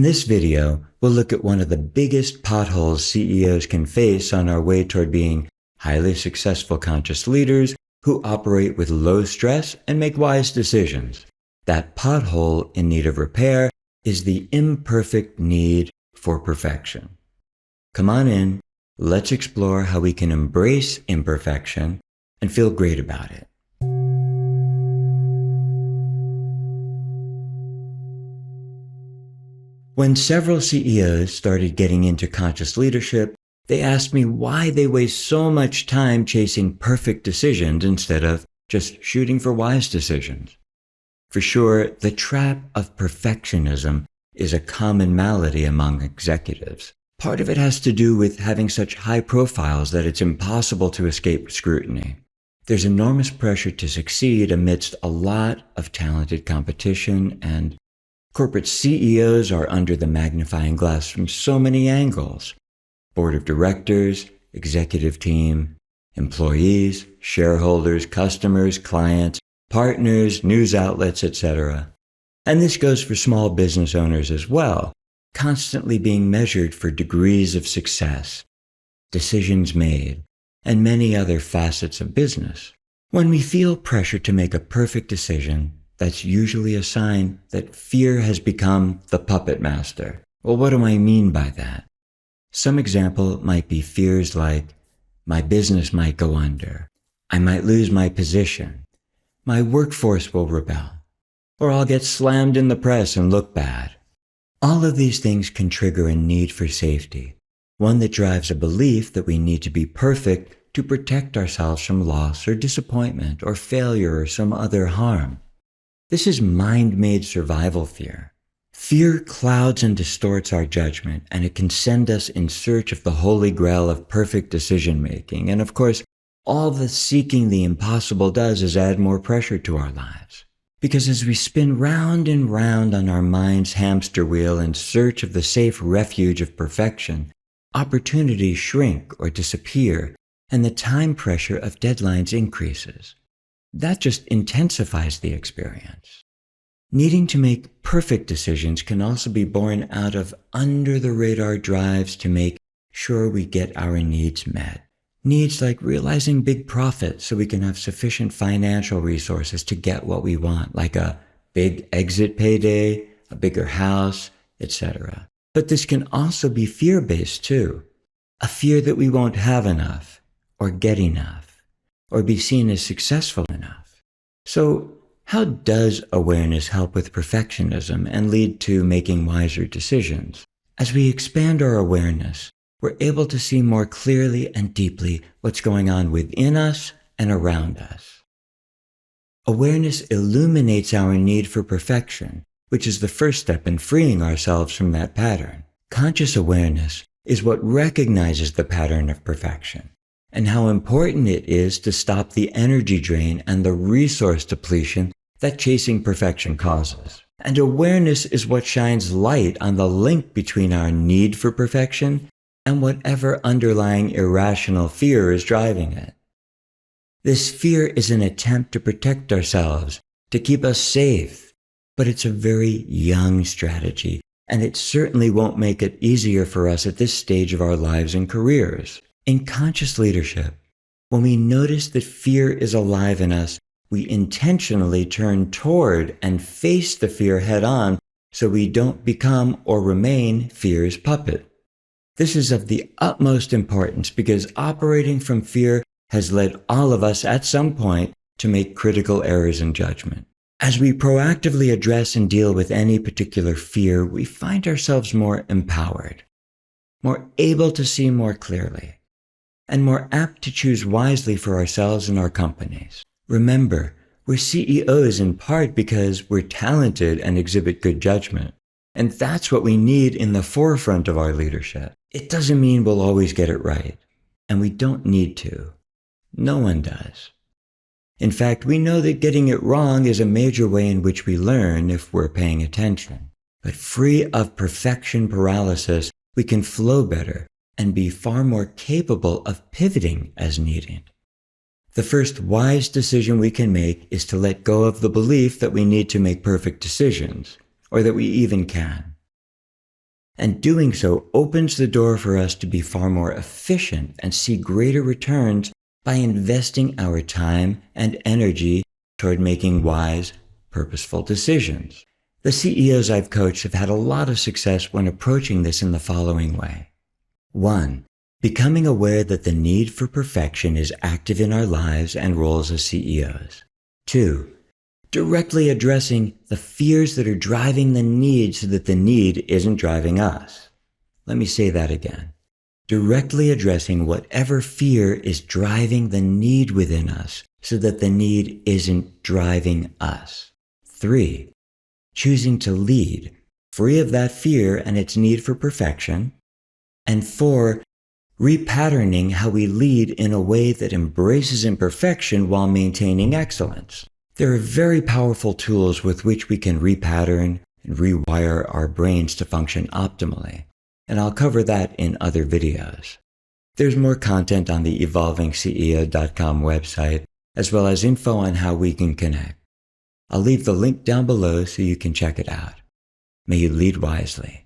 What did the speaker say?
this video, we'll look at one of the biggest potholes CEOs can face on our way toward being highly successful conscious leaders who operate with low stress and make wise decisions. That pothole in need of repair is the imperfect need for perfection. Come on in, let's explore how we can embrace imperfection and feel great about it. When several CEOs started getting into conscious leadership, they asked me why they waste so much time chasing perfect decisions instead of just shooting for wise decisions. For sure, the trap of perfectionism is a common malady among executives. Part of it has to do with having such high profiles that it's impossible to escape scrutiny. There's enormous pressure to succeed amidst a lot of talented competition, and corporate CEOs are under the magnifying glass from so many angles. Board of directors, executive team, employees, shareholders, customers, clients, partners, news outlets, etc. And this goes for small business owners as well, constantly being measured for degrees of success, decisions made, and many other facets of business. When we feel pressure to make a perfect decision, that's usually a sign that fear has become the puppet master. Well, what do I mean by that? Some example might be fears like, my business might go under, I might lose my position, my workforce will rebel, or I'll get slammed in the press and look bad. All of these things can trigger a need for safety, one that drives a belief that we need to be perfect to protect ourselves from loss or disappointment or failure or some other harm. This is mind-made survival fear. Fear clouds and distorts our judgment, and it can send us in search of the holy grail of perfect decision-making. And of course, all the seeking the impossible does is add more pressure to our lives. Because as we spin round and round on our mind's hamster wheel in search of the safe refuge of perfection, opportunities shrink or disappear, and the time pressure of deadlines increases. That just intensifies the experience. Needing to make perfect decisions can also be born out of under-the-radar drives to make sure we get our needs met. Needs like realizing big profits so we can have sufficient financial resources to get what we want, like a big exit payday, a bigger house, etc. But this can also be fear-based too. A fear that we won't have enough, or get enough, or be seen as successful enough. So, how does awareness help with perfectionism and lead to making wiser decisions? As we expand our awareness, we're able to see more clearly and deeply what's going on within us and around us. Awareness illuminates our need for perfection, which is the first step in freeing ourselves from that pattern. Conscious awareness is what recognizes the pattern of perfection, and how important it is to stop the energy drain and the resource depletion that chasing perfection causes. And awareness is what shines light on the link between our need for perfection and whatever underlying irrational fear is driving it. This fear is an attempt to protect ourselves, to keep us safe, but it's a very young strategy, and it certainly won't make it easier for us at this stage of our lives and careers. In conscious leadership, when we notice that fear is alive in us, we intentionally turn toward and face the fear head-on so we don't become or remain fear's puppet. This is of the utmost importance because operating from fear has led all of us at some point to make critical errors in judgment. As we proactively address and deal with any particular fear, we find ourselves more empowered, more able to see more clearly, and more apt to choose wisely for ourselves and our companies. Remember, we're CEOs in part because we're talented and exhibit good judgment. And that's what we need in the forefront of our leadership. It doesn't mean we'll always get it right. And we don't need to. No one does. In fact, we know that getting it wrong is a major way in which we learn if we're paying attention. But free of perfection paralysis, we can flow better and be far more capable of pivoting as needed. The first wise decision we can make is to let go of the belief that we need to make perfect decisions, or that we even can. And doing so opens the door for us to be far more efficient and see greater returns by investing our time and energy toward making wise, purposeful decisions. The CEOs I've coached have had a lot of success when approaching this in the following way. 1. Becoming aware that the need for perfection is active in our lives and roles as CEOs. 2. Directly addressing the fears that are driving the need so that the need isn't driving us. Let me say that again. Directly addressing whatever fear is driving the need within us so that the need isn't driving us. 3. Choosing to lead, free of that fear and its need for perfection. And 4, repatterning how we lead in a way that embraces imperfection while maintaining excellence. There are very powerful tools with which we can repattern and rewire our brains to function optimally, and I'll cover that in other videos. There's more content on the evolvingceo.com website, as well as info on how we can connect. I'll leave the link down below so you can check it out. May you lead wisely.